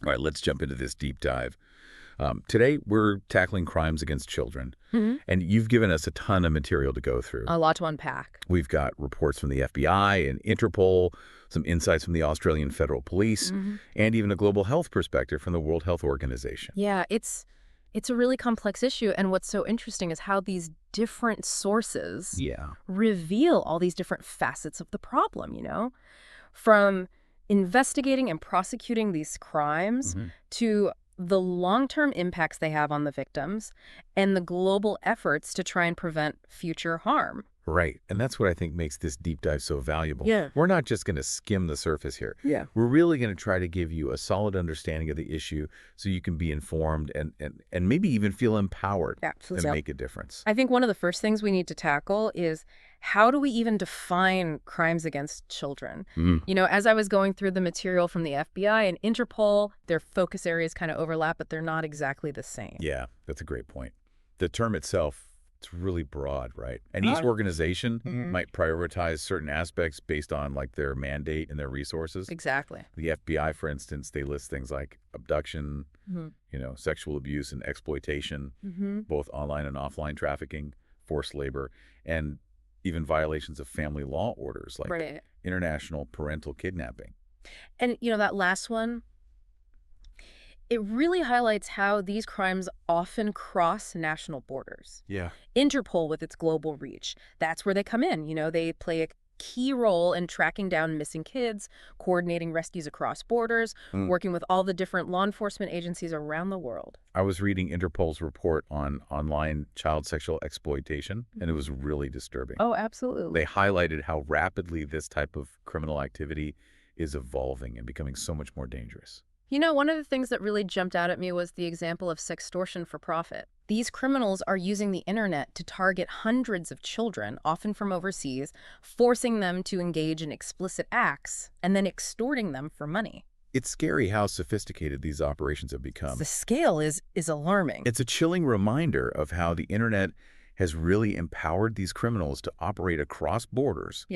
All right, let's jump into this deep dive. Today, we're tackling crimes against children, and you've given us a ton of material to go through. A lot to unpack. We've got reports from the FBI and Interpol, some insights from the Australian Federal Police, and even a global health perspective from the World Health Organization. Yeah, it's a really complex issue, and what's so interesting is how these different sources reveal all these different facets of the problem, From investigating and prosecuting these crimes to the long-term impacts they have on the victims and the global efforts to try and prevent future harm. Right, and that's what I think makes this deep dive so valuable. Yeah. We're not just going to skim the surface here. Yeah. We're really going to try to give you a solid understanding of the issue so you can be informed and maybe even feel empowered to make a difference. I think one of the first things we need to tackle is how do we even define crimes against children? As I was going through the material from the FBI and Interpol, their focus areas kind of overlap, but they're not exactly the same. Yeah, that's a great point. The term itself, it's really broad, right? And each organization might prioritize certain aspects based on like their mandate and their resources. Exactly. The FBI, for instance, they list things like abduction, sexual abuse and exploitation, both online and offline trafficking, forced labor, and even violations of family law orders like international parental kidnapping. And, that last one, it really highlights how these crimes often cross national borders. Yeah. Interpol, with its global reach, that's where they come in. They play a key role in tracking down missing kids, coordinating rescues across borders, working with all the different law enforcement agencies around the world. I was reading Interpol's report on online child sexual exploitation, and it was really disturbing. Oh, absolutely. They highlighted how rapidly this type of criminal activity is evolving and becoming so much more dangerous. One of the things that really jumped out at me was the example of sextortion for profit. These criminals are using the internet to target hundreds of children, often from overseas, forcing them to engage in explicit acts and then extorting them for money. It's scary how sophisticated these operations have become. The scale is alarming. It's a chilling reminder of how the internet has really empowered these criminals to operate across borders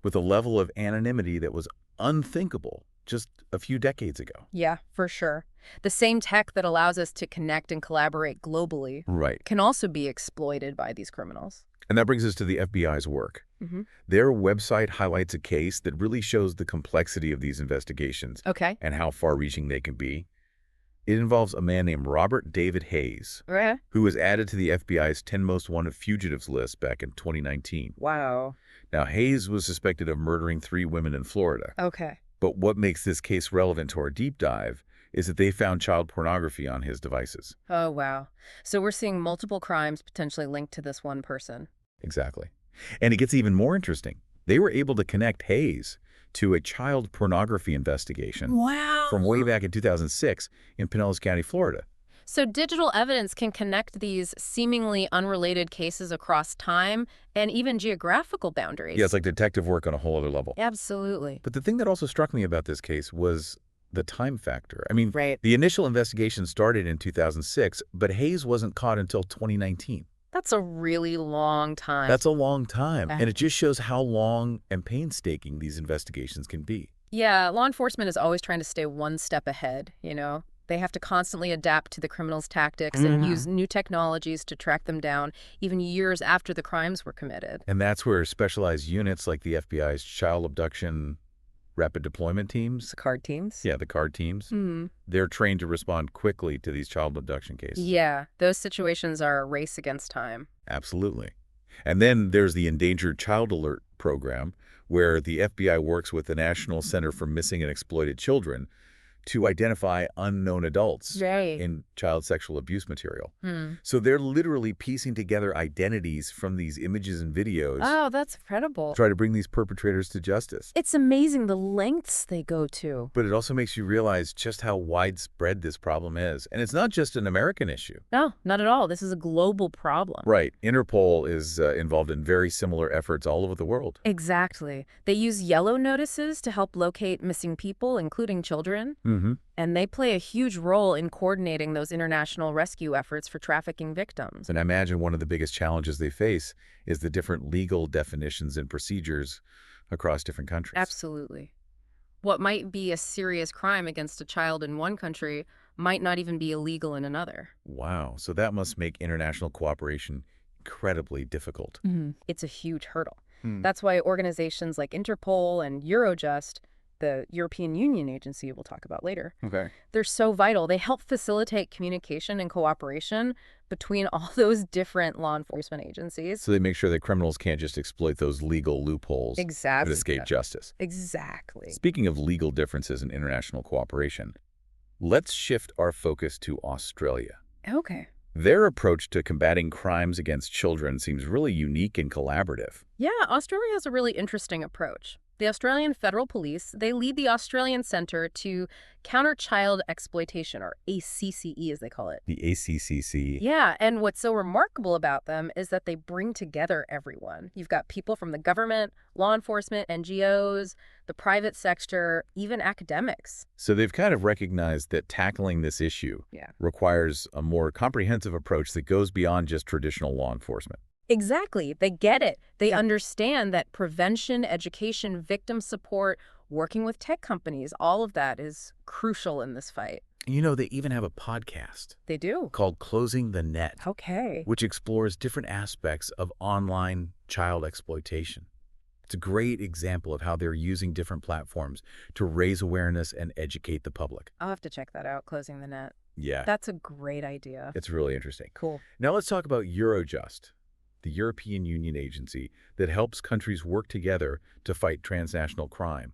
with a level of anonymity that was unthinkable just a few decades ago. Yeah, for sure. The same tech that allows us to connect and collaborate globally can also be exploited by these criminals. And that brings us to the FBI's work. Their website highlights a case that really shows the complexity of these investigations and how far-reaching they can be. It involves a man named Robert David Hayes, who was added to the FBI's 10 Most Wanted Fugitives list back in 2019. Wow. Now, Hayes was suspected of murdering 3 women in Florida. Okay. But what makes this case relevant to our deep dive is that they found child pornography on his devices. Oh, wow. So we're seeing multiple crimes potentially linked to this one person. Exactly. And it gets even more interesting. They were able to connect Hayes to a child pornography investigation from way back in 2006 in Pinellas County, Florida. So digital evidence can connect these seemingly unrelated cases across time and even geographical boundaries. Yeah, it's like detective work on a whole other level. Absolutely. But the thing that also struck me about this case was the time factor. I mean, the initial investigation started in 2006, but Hayes wasn't caught until 2019. That's a really long time. That's a long time. And it just shows how long and painstaking these investigations can be. Yeah, law enforcement is always trying to stay one step ahead, They have to constantly adapt to the criminals' tactics and use new technologies to track them down, even years after the crimes were committed. And that's where specialized units like the FBI's Child Abduction Rapid Deployment Teams. The CARD teams? Yeah, the CARD teams. They're trained to respond quickly to these child abduction cases. Yeah, those situations are a race against time. Absolutely. And then there's the Endangered Child Alert program, where the FBI works with the National Center for Missing and Exploited Children to identify unknown adults in child sexual abuse material. So they're literally piecing together identities from these images and videos. Oh, that's incredible. Try to bring these perpetrators to justice. It's amazing the lengths they go to. But it also makes you realize just how widespread this problem is. And it's not just an American issue. No, not at all. This is a global problem. Right. Interpol is involved in very similar efforts all over the world. Exactly. They use yellow notices to help locate missing people, including children. And they play a huge role in coordinating those international rescue efforts for trafficking victims. And I imagine one of the biggest challenges they face is the different legal definitions and procedures across different countries. Absolutely. What might be a serious crime against a child in one country might not even be illegal in another. Wow, so that must make international cooperation incredibly difficult. It's a huge hurdle. Hmm. That's why organizations like Interpol and Eurojust, the European Union agency we'll talk about later, Okay. they're so vital. They help facilitate communication and cooperation between all those different law enforcement agencies. So they make sure that criminals can't just exploit those legal loopholes Exactly. to escape justice. Exactly. Speaking of legal differences in international cooperation, let's shift our focus to Australia. Okay. Their approach to combating crimes against children seems really unique and collaborative. Yeah, Australia has a really interesting approach. The Australian Federal Police, they lead the Australian Centre to Counter Child Exploitation, or ACCE as they call it. The ACCC. Yeah, and what's so remarkable about them is that they bring together everyone. You've got people from the government, law enforcement, NGOs, the private sector, even academics. So they've kind of recognized that tackling this issue requires a more comprehensive approach that goes beyond just traditional law enforcement. Exactly. They get it. They understand that prevention, education, victim support, working with tech companies, all of that is crucial in this fight. You know, they even have a podcast They do. called Closing the Net, Okay. which explores different aspects of online child exploitation. It's a great example of how they're using different platforms to raise awareness and educate the public. I'll have to check that out, Closing the Net. Yeah, That's a great idea. it's really interesting. Cool. Now let's talk about Eurojust, the European Union agency that helps countries work together to fight transnational crime,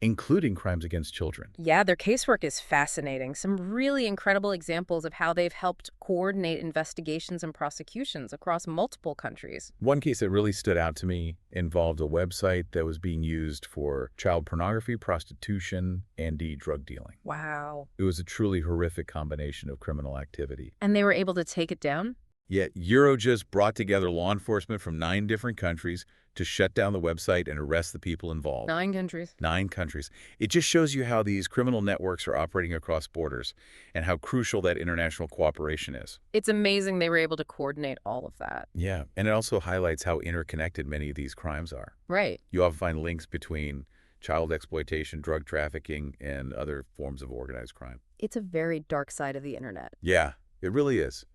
including crimes against children. Yeah, their casework is fascinating. Some really incredible examples of how they've helped coordinate investigations and prosecutions across multiple countries. One case that really stood out to me involved a website that was being used for child pornography, prostitution, and drug dealing. Wow. It was a truly horrific combination of criminal activity. And they were able to take it down? Yet Eurojust brought together law enforcement from 9 different countries to shut down the website and arrest the people involved. 9 countries. 9 countries. It just shows you how these criminal networks are operating across borders and how crucial that international cooperation is. It's amazing they were able to coordinate all of that. Yeah, and it also highlights how interconnected many of these crimes are. Right. You often find links between child exploitation, drug trafficking, and other forms of organized crime. It's a very dark side of the internet. Yeah, it really is.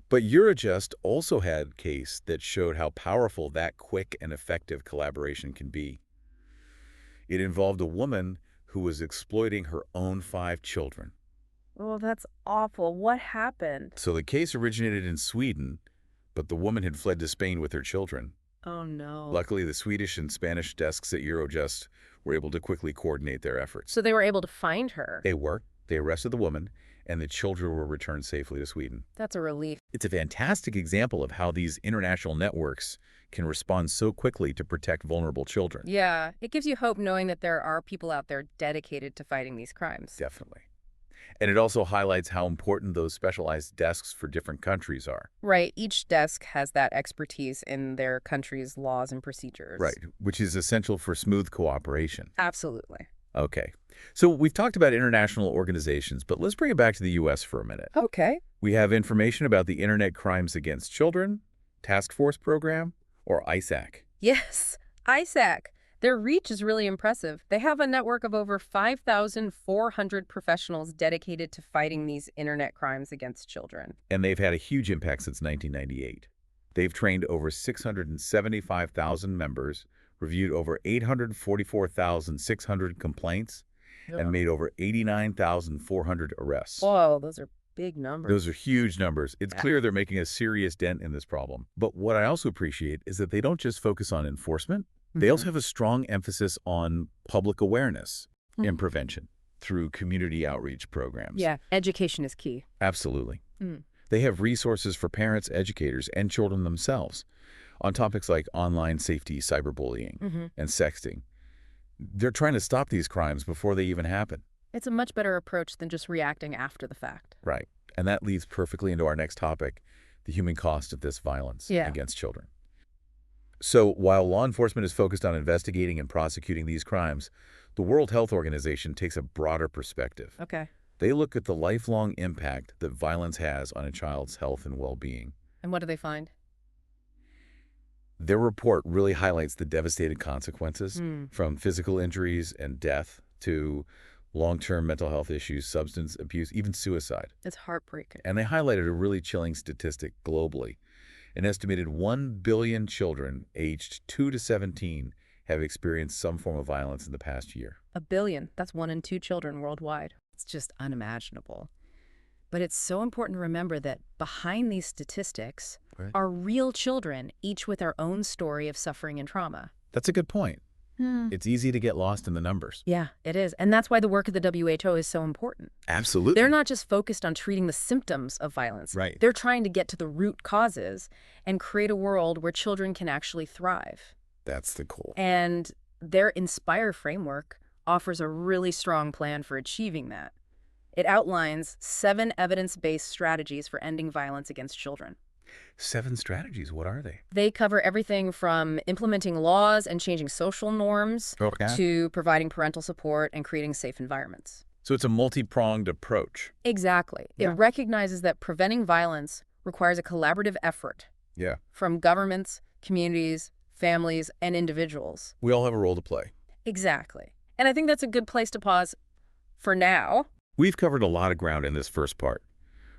But Eurojust also had a case that showed how powerful that quick and effective collaboration can be. It involved a woman who was exploiting her own 5 children. Oh, that's awful. What happened? So the case originated in Sweden, but the woman had fled to Spain with her children. Oh, no. Luckily, the Swedish and Spanish desks at Eurojust were able to quickly coordinate their efforts. So they were able to find her. They were. They arrested the woman, and the children were returned safely to Sweden. That's a relief. It's a fantastic example of how these international networks can respond so quickly to protect vulnerable children. Yeah, it gives you hope knowing that there are people out there dedicated to fighting these crimes. Definitely. And it also highlights how important those specialized desks for different countries are. Right. Each desk has that expertise in their country's laws and procedures. Right, which is essential for smooth cooperation. Absolutely. Okay. So we've talked about international organizations, but let's bring it back to the U.S. for a minute. Okay. We have information about the Internet Crimes Against Children, Task Force Program, or ISAC. Yes, ISAC. Their reach is really impressive. They have a network of over 5,400 professionals dedicated to fighting these internet crimes against children. And they've had a huge impact since 1998. They've trained over 675,000 members, reviewed over 844,600 complaints, and made over 89,400 arrests. Whoa, those are big numbers. Those are huge numbers. It's clear they're making a serious dent in this problem. But what I also appreciate is that they don't just focus on enforcement. They also have a strong emphasis on public awareness and prevention through community outreach programs. Yeah, education is key. Absolutely. They have resources for parents, educators, and children themselves on topics like online safety, cyberbullying, and sexting. They're trying to stop these crimes before they even happen. It's a much better approach than just reacting after the fact. Right. And that leads perfectly into our next topic, the human cost of this violence against children. So while law enforcement is focused on investigating and prosecuting these crimes, the World Health Organization takes a broader perspective. Okay. They look at the lifelong impact that violence has on a child's health and well-being. And what do they find? Their report really highlights the devastating consequences from physical injuries and death to long-term mental health issues, substance abuse, even suicide. It's heartbreaking. And they highlighted a really chilling statistic globally. An estimated 1 billion children aged 2 to 17 have experienced some form of violence in the past year. 1 billion. That's 1 in 2 children worldwide. It's just unimaginable. But it's so important to remember that behind these statistics are real children, each with their own story of suffering and trauma. That's a good point. It's easy to get lost in the numbers. Yeah, it is. And that's why the work of the WHO is so important. Absolutely. They're not just focused on treating the symptoms of violence. Right. They're trying to get to the root causes and create a world where children can actually thrive. That's the goal. And their Inspire framework offers a really strong plan for achieving that. It outlines 7 evidence-based strategies for ending violence against children. 7 strategies, what are they? They cover everything from implementing laws and changing social norms to providing parental support and creating safe environments. So it's a multi-pronged approach. Exactly. It recognizes that preventing violence requires a collaborative effort from governments, communities, families, and individuals. We all have a role to play. Exactly. And I think that's a good place to pause for now. We've covered a lot of ground in this first part,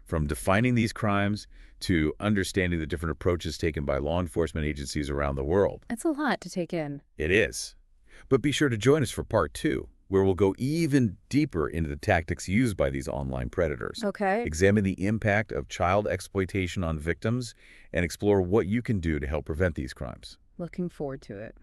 from defining these crimes to understanding the different approaches taken by law enforcement agencies around the world. It's a lot to take in. It is. But be sure to join us for part 2, where we'll go even deeper into the tactics used by these online predators. Okay. Examine the impact of child exploitation on victims and explore what you can do to help prevent these crimes. Looking forward to it.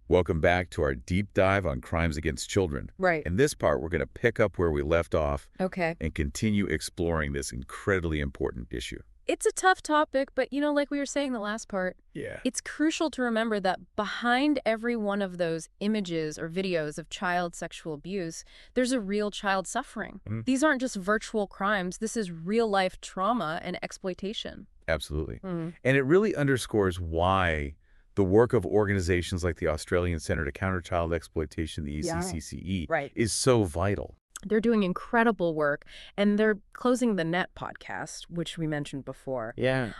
Welcome back to our deep dive on crimes against children. Right. In this part, we're going to pick up where we left off Okay. and continue exploring this incredibly important issue. It's a tough topic, but like we were saying the last part, it's crucial to remember that behind every one of those images or videos of child sexual abuse, there's a real child suffering. These aren't just virtual crimes. This is real-life trauma and exploitation. Absolutely. And it really underscores why the work of organizations like the Australian Centre to Counter Child Exploitation, the ACCCE, is so vital. They're doing incredible work, and their Closing the Net podcast, which we mentioned before,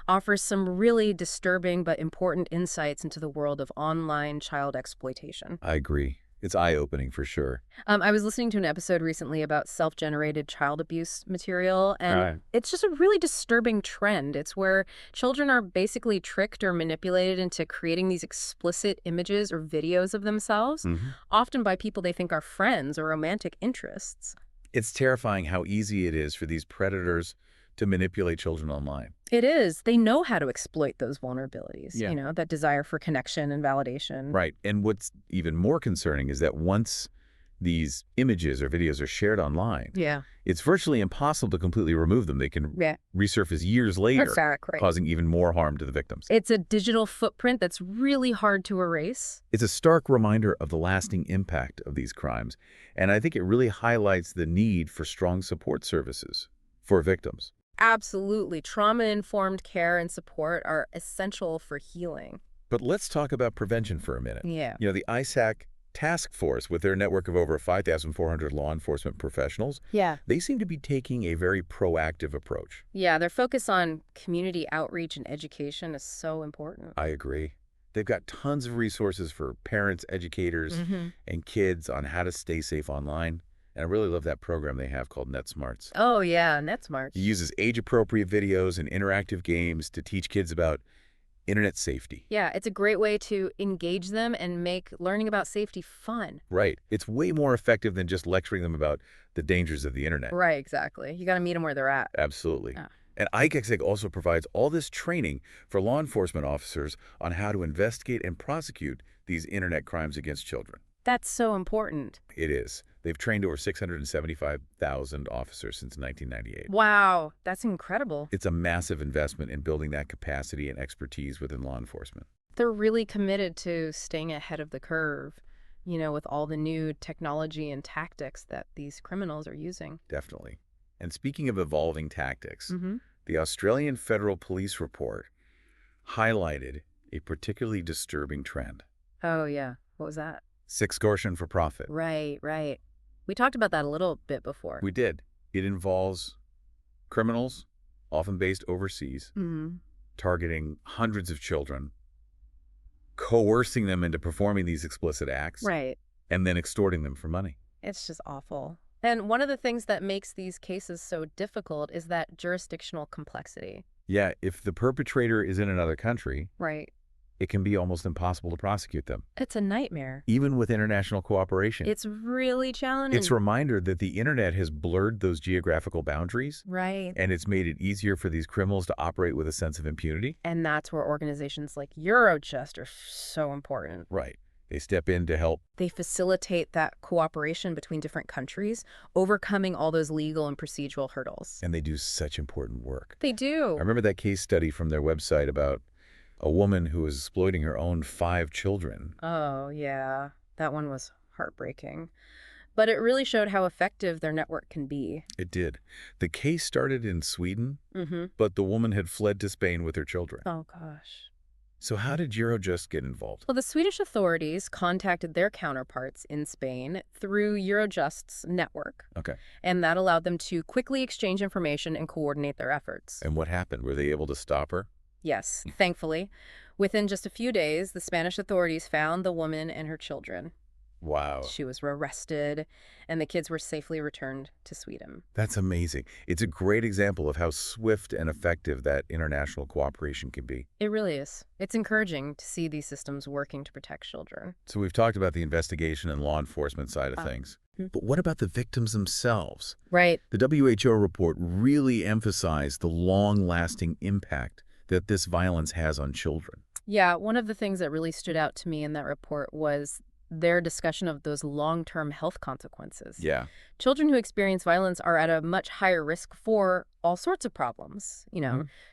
offers some really disturbing but important insights into the world of online child exploitation. I agree. It's eye-opening for sure. I was listening to an episode recently about self-generated child abuse material, and it's just a really disturbing trend. It's where children are basically tricked or manipulated into creating these explicit images or videos of themselves, often by people they think are friends or romantic interests. It's terrifying how easy it is for these predators to manipulate children online. It is. They know how to exploit those vulnerabilities, that desire for connection and validation. Right. And what's even more concerning is that once these images or videos are shared online, it's virtually impossible to completely remove them. They can resurface years later, causing even more harm to the victims. It's a digital footprint that's really hard to erase. It's a stark reminder of the lasting impact of these crimes. And I think it really highlights the need for strong support services for victims. Absolutely. Trauma-informed care and support are essential for healing. But let's talk about prevention for a minute. The ISAC task force, with their network of over 5,400 law enforcement professionals, they seem to be taking a very proactive approach. Their focus on community outreach and education is so important. I agree. They've got tons of resources for parents, educators, and kids on how to stay safe online. And I really love that program they have called NetSmarts. Oh, yeah, NetSmarts. It uses age-appropriate videos and interactive games to teach kids about internet safety. Yeah, it's a great way to engage them and make learning about safety fun. Right. It's way more effective than just lecturing them about the dangers of the internet. Right, exactly. You got to meet them where they're at. Absolutely. And ICACSIG also provides all this training for law enforcement officers on how to investigate and prosecute these internet crimes against children. That's so important. It is. They've trained over 675,000 officers since 1998. Wow, that's incredible. It's a massive investment in building that capacity and expertise within law enforcement. They're really committed to staying ahead of the curve, with all the new technology and tactics that these criminals are using. Definitely. And speaking of evolving tactics, the Australian Federal Police report highlighted a particularly disturbing trend. Oh, yeah. What was that? Extortion for profit. Right. We talked about that a little bit before. We did. It involves criminals, often based overseas, targeting hundreds of children, coercing them into performing these explicit acts, Right. and then extorting them for money. It's just awful. And one of the things that makes these cases so difficult is that jurisdictional complexity. Yeah, if the perpetrator is in another country, Right. it can be almost impossible to prosecute them, It's a nightmare. even with international cooperation. It's really It's a challenging. reminder that the internet has blurred those geographical boundaries, Right. and it's made it easier for these criminals to operate with a sense of impunity. And that's where organizations like Eurojust are so important. Right. They step in to help. They facilitate that cooperation between different countries, overcoming all those legal and procedural hurdles. And they do such important work. They I do. remember that case study from their website about a woman who was exploiting her own 5 children. Oh, yeah. That one was heartbreaking. But it really showed how effective their network can be. It did. The case started in Sweden, Mm-hmm. but the woman had fled to Spain with her children. Oh, gosh. So how did Eurojust get involved? Well, the Swedish authorities contacted their counterparts in Spain through Eurojust's network, Okay. and that allowed them to quickly exchange information and coordinate their efforts. And what happened? Were they able to stop her? Yes, thankfully. Within just a few days, the Spanish authorities found the woman and her children. Wow. She was arrested, and the kids were safely returned to Sweden. That's amazing. It's a great example of how swift and effective that international cooperation can be. It really is. It's encouraging to see these systems working to protect children. So we've talked about the investigation and law enforcement side of things. But what about the victims themselves? Right. The WHO report really emphasized the long-lasting impact that this violence has on children. Yeah, one of the things that really stood out to me in that report was their discussion of those long-term health consequences. Yeah. Children who experience violence are at a much higher risk for all sorts of problems,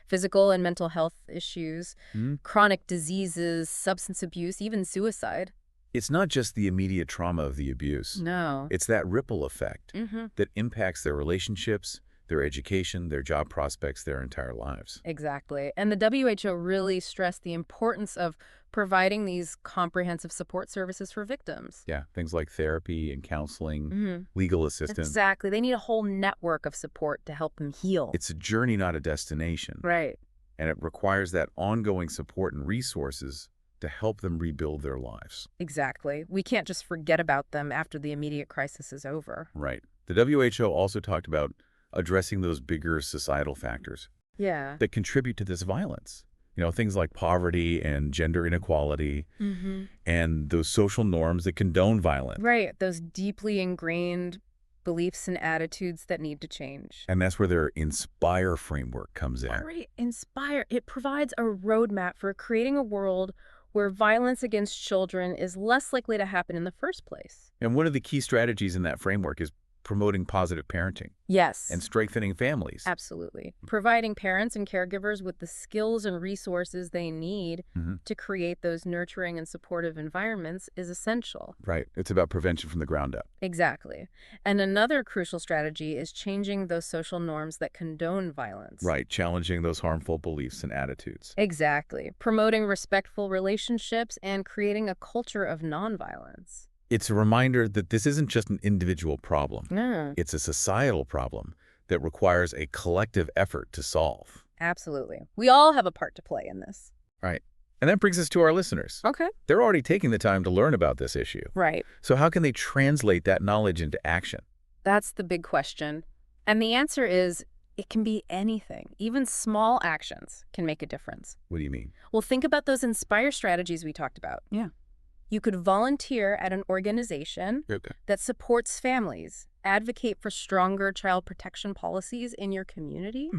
physical and mental health issues, chronic diseases, substance abuse, even suicide. It's not just the immediate trauma of the abuse. No. It's that ripple effect Mm-hmm. that impacts their relationships, their education, their job prospects, their entire lives. Exactly. And the WHO really stressed the importance of providing these comprehensive support services for victims. Yeah, things like therapy and counseling, Mm-hmm. legal assistance. Exactly. They need a whole network of support to help them heal. It's a journey, not a destination. Right. And it requires that ongoing support and resources to help them rebuild their lives. Exactly. We can't just forget about them after the immediate crisis is over. Right. The WHO also talked about addressing those bigger societal factors Yeah. that contribute to this violence. Things like poverty and gender inequality Mm-hmm. and those social norms that condone violence. Right. Those deeply ingrained beliefs and attitudes that need to change. And that's where their INSPIRE framework comes in. Right. Inspire. It provides a roadmap for creating a world where violence against children is less likely to happen in the first place. And one of the key strategies in that framework is promoting positive parenting Yes. and strengthening families. Absolutely. Providing parents and caregivers with the skills and resources they need to create those nurturing and supportive environments is essential. Right. It's about prevention from the ground up. Exactly. And another crucial strategy is changing those social norms that condone violence. Right. Challenging those harmful beliefs and attitudes. Exactly. Promoting respectful relationships and creating a culture of nonviolence. It's a reminder that this isn't just an individual problem. Yeah. It's a societal problem that requires a collective effort to solve. Absolutely. We all have a part to play in this. Right. And that brings us to our listeners. Okay. They're already taking the time to learn about this issue. Right. So how can they translate that knowledge into action? That's the big question. And the answer is it can be anything. Even small actions can make a difference. What do you mean? Well, think about those INSPIRE strategies we talked about. Yeah. You could volunteer at an organization Okay. that supports families, advocate for stronger child protection policies in your community,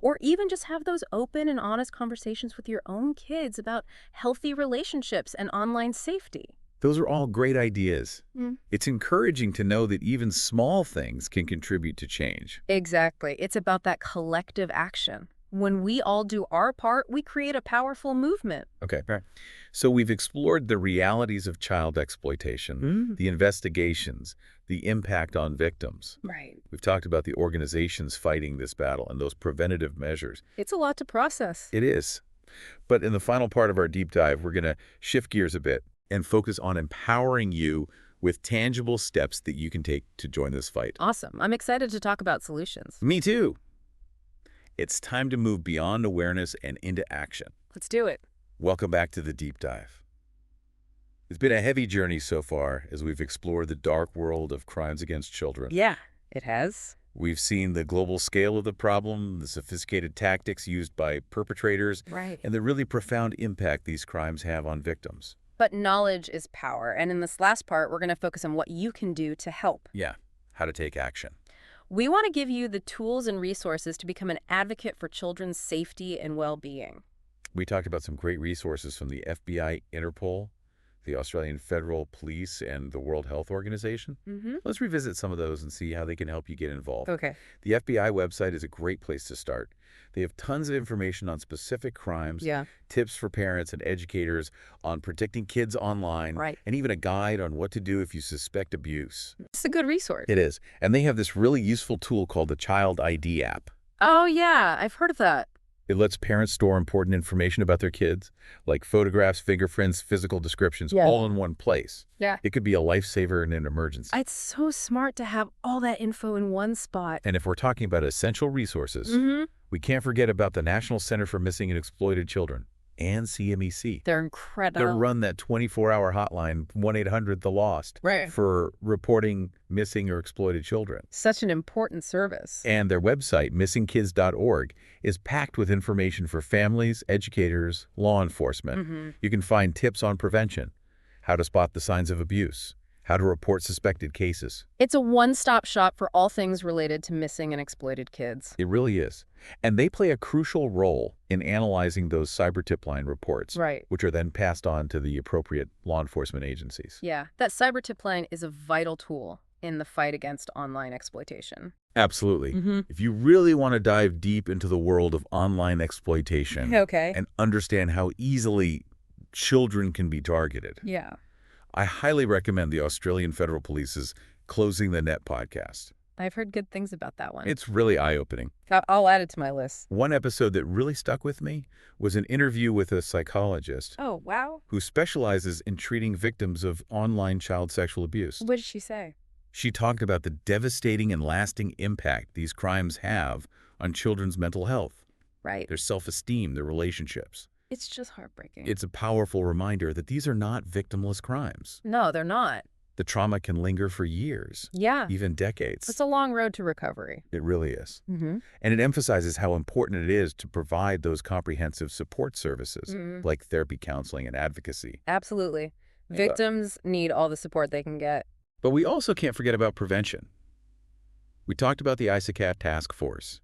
or even just have those open and honest conversations with your own kids about healthy relationships and online safety. Those are all great ideas. It's encouraging to know that even small things can contribute to change. Exactly. It's about that collective action. When we all do our part, we create a powerful movement. Okay. Right. So we've explored the realities of child exploitation, the investigations, the impact on victims. Right. We've talked about the organizations fighting this battle and those preventative measures. It's a lot to process. It is. But in the final part of our deep dive, we're going to shift gears a bit and focus on empowering you with tangible steps that you can take to join this fight. Awesome. I'm excited to talk about solutions. Me too. It's time to move beyond awareness and into action. Let's do it. Welcome back to the deep dive. It's been a heavy journey so far as we've explored the dark world of crimes against children. Yeah, it has. We've seen the global scale of the problem, the sophisticated tactics used by perpetrators, Right. and the really profound impact these crimes have on victims. But knowledge is power, and in this last part, we're going to focus on what you can do to help. Yeah, how to take action. We want to give you the tools and resources to become an advocate for children's safety and well-being. We talked about some great resources from the FBI, Interpol, the Australian Federal Police, and the World Health Organization. Let's revisit some of those and see how they can help you get involved. Okay. The FBI website is a great place to start. They have tons of information on specific crimes, tips for parents and educators on protecting kids online, and even a guide on what to do if you suspect abuse. It's a good resource. It is. And they have this really useful tool called the Child ID app. Oh, yeah. I've heard of that. It lets parents store important information about their kids, like photographs, fingerprints, physical descriptions, all in one place. Yeah. It could be a lifesaver in an emergency. It's so smart to have all that info in one spot. And if we're talking about essential resources, we can't forget about the National Center for Missing and Exploited Children and CMEC. They're incredible. They run that 24-hour hotline, 1-800-THE-LOST, for reporting missing or exploited children. Such an important service. And their website, missingkids.org, is packed with information for families, educators, law enforcement. You can find tips on prevention, how to spot the signs of abuse, how to report suspected cases. It's a one-stop shop for all things related to missing and exploited kids. It really is. And they play a crucial role in analyzing those cyber tip line reports, which are then passed on to the appropriate law enforcement agencies. Yeah, that cyber tip line is a vital tool in the fight against online exploitation. Absolutely. If you really want to dive deep into the world of online exploitation and understand how easily children can be targeted, I highly recommend the Australian Federal Police's Closing the Net podcast. I've heard good things about that one. It's really eye-opening. I'll add it to my list. One episode that really stuck with me was an interview with a psychologist who specializes in treating victims of online child sexual abuse. What did she say? She talked about the devastating and lasting impact these crimes have on children's mental health, their self-esteem, their relationships. It's just heartbreaking. It's a powerful reminder that these are not victimless crimes. No, they're not. The trauma can linger for years, even decades. It's a long road to recovery. It really is. And it emphasizes how important it is to provide those comprehensive support services, like therapy, counseling, and advocacy. Absolutely. Victims need all the support they can get. But we also can't forget about prevention. We talked about the ISACAT task force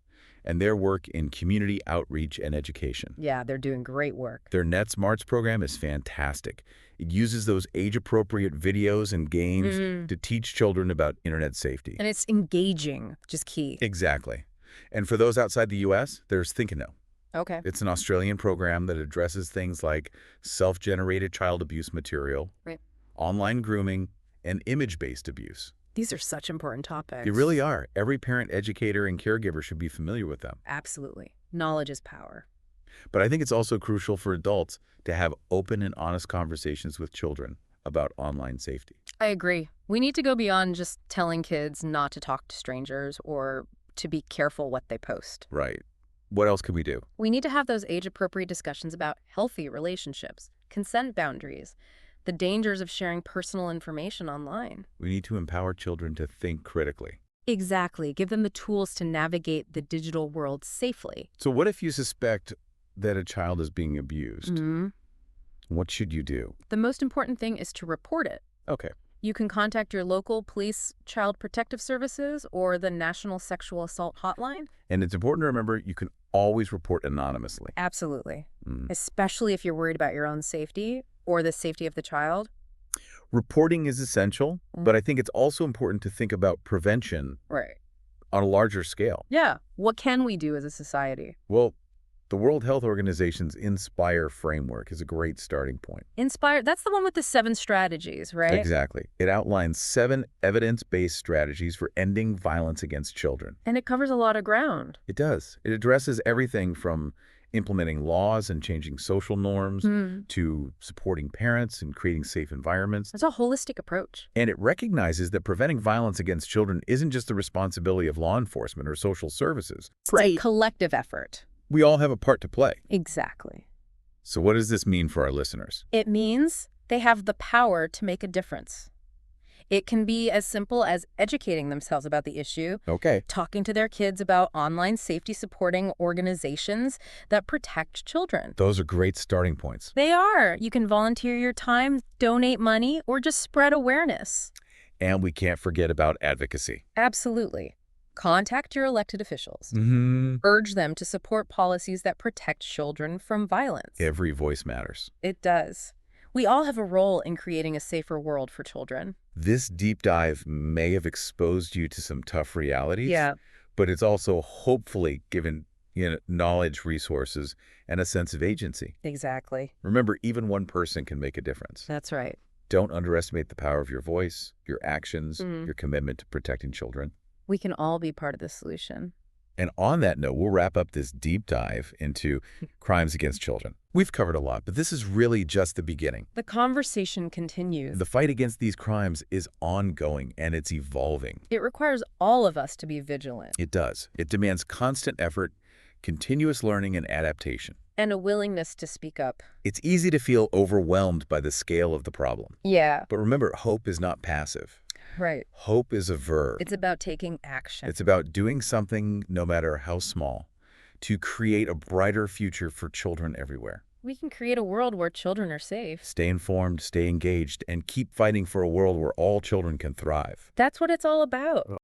and their work in community outreach and education. Yeah, they're doing great work. Their Net Smarts program is fantastic. It uses those age-appropriate videos and games to teach children about internet safety. And it's engaging, which is key. Exactly. And for those outside the U.S., there's Think-A-Know. Okay. It's an Australian program that addresses things like self-generated child abuse material, online grooming, and image-based abuse. These are such important topics. They really are. Every parent, educator, and caregiver should be familiar with them. Absolutely. Knowledge is power. But I think it's also crucial for adults to have open and honest conversations with children about online safety. I agree. We need to go beyond just telling kids not to talk to strangers or to be careful what they post. Right. What else can we do? We need to have those age-appropriate discussions about healthy relationships, consent boundaries, the dangers of sharing personal information online. We need to empower children to think critically. Exactly. Give them the tools to navigate the digital world safely. So what if you suspect that a child is being abused? What should you do? The most important thing is to report it. Okay. You can contact your local police child protective services or the National Sexual Assault Hotline. And it's important to remember you can always report anonymously. Absolutely. Especially if you're worried about your own safety or the safety of the child. Reporting is essential, but I think it's also important to think about prevention on a larger scale. Yeah. What can we do as a society? Well, the World Health Organization's INSPIRE framework is a great starting point. INSPIRE, that's the one with the 7 strategies, right? Exactly. It outlines 7 evidence-based strategies for ending violence against children. And it covers a lot of ground. It does. It addresses everything from implementing laws and changing social norms to supporting parents and creating safe environments. It's a holistic approach. And it recognizes that preventing violence against children isn't just the responsibility of law enforcement or social services. It's a collective effort. We all have a part to play. Exactly. So what does this mean for our listeners? It means They have the power to make a difference. It can be as simple as educating themselves about the issue, Okay. talking to their kids about online safety supporting organizations that protect children. Those are great starting points. They are. You can volunteer your time, donate money, or just spread awareness. And we can't forget about advocacy. Absolutely. Contact your elected officials. Mm-hmm. Urge them to support policies that protect children from violence. Every voice matters. It does. We all have a role in creating a safer world for children. This deep dive may have exposed you to some tough realities, Yeah. but it's also hopefully given knowledge, resources, and a sense of agency. Exactly. Remember, even one person can make a difference. That's right. Don't underestimate the power of your voice, your actions, Mhm. your commitment to protecting children. We can all be part of the solution. And on that note, we'll wrap up this deep dive into crimes against children. We've covered a lot, but this is really just the beginning. The conversation continues. The fight against these crimes is ongoing and it's evolving. It requires all of us to be vigilant. It does. It demands constant effort, continuous learning, and adaptation. And a willingness to speak up. It's easy to feel overwhelmed by the scale of the problem. Yeah. But remember, hope is not passive. Right. Hope is a verb. It's about taking action. It's about doing something, no matter how small, to create a brighter future for children everywhere. We can create a world where children are safe. Stay informed, stay engaged, and keep fighting for a world where all children can thrive. That's what it's all about.